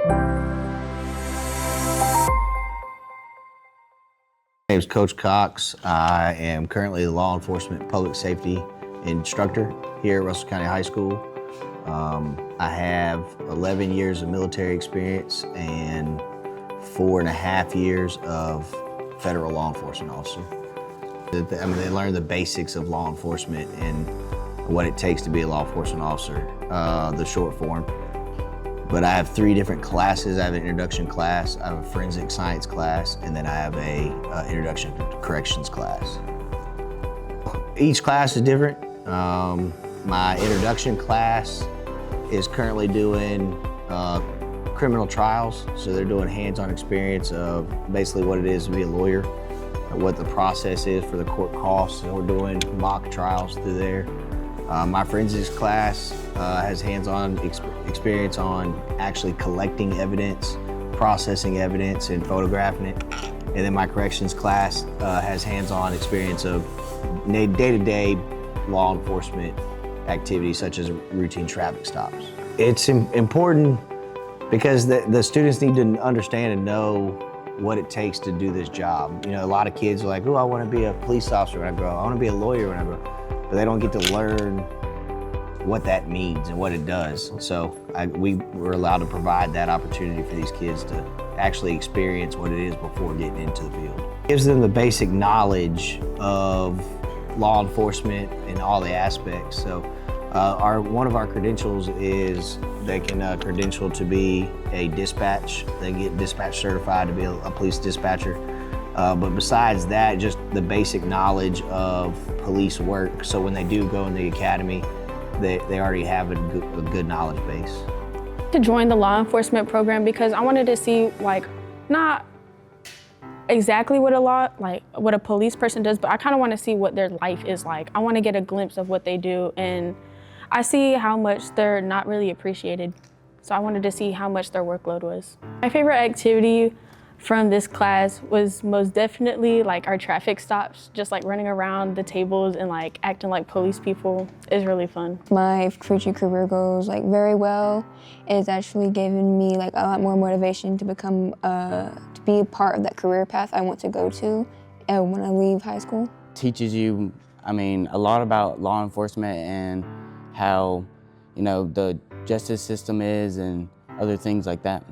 My name is Coach Cox. I am currently a law enforcement public safety instructor here at Russell County High School. I have 11 years of military experience and 4.5 years of federal law enforcement officer. They learn the basics of law enforcement and what it takes to be a law enforcement officer, the short form. But I have 3 different classes. I have an introduction class, I have a forensic science class, and then I have a introduction to corrections class. Each class is different. My introduction class is currently doing criminal trials. So they're doing hands-on experience of basically what it is to be a lawyer, what the process is for the court costs. So we're doing mock trials through there. My forensics class has hands-on experience on actually collecting evidence, processing evidence, and photographing it. And then my corrections class has hands-on experience of day-to-day law enforcement activities such as routine traffic stops. It's important because the students need to understand and know what it takes to do this job. You know, a lot of kids are like, oh, I want to be a police officer when I grow up. I want to be a lawyer when I grow up. But they don't get to learn what that means and what it does. So we were allowed to provide that opportunity for these kids to actually experience what it is before getting into the field. It gives them the basic knowledge of law enforcement and all the aspects. So one of our credentials is they can credential to be a dispatch. They get dispatch certified to be a police dispatcher. But besides that, just the basic knowledge of police work. So when they do go in the academy, they already have a good knowledge base. To join the law enforcement program because I wanted to see, like, not exactly what a police person does, but I kind of want to see what their life is like. I want to get a glimpse of what they do, and I see how much they're not really appreciated. So I wanted to see how much their workload was. My favorite activity from this class was most definitely like our traffic stops, just like running around the tables and like acting like police people is really fun. My future career goes like very well. It's actually given me like a lot more motivation to become, to be a part of that career path I want to go to when I leave high school. Teaches you, a lot about law enforcement and how, the justice system is and other things like that.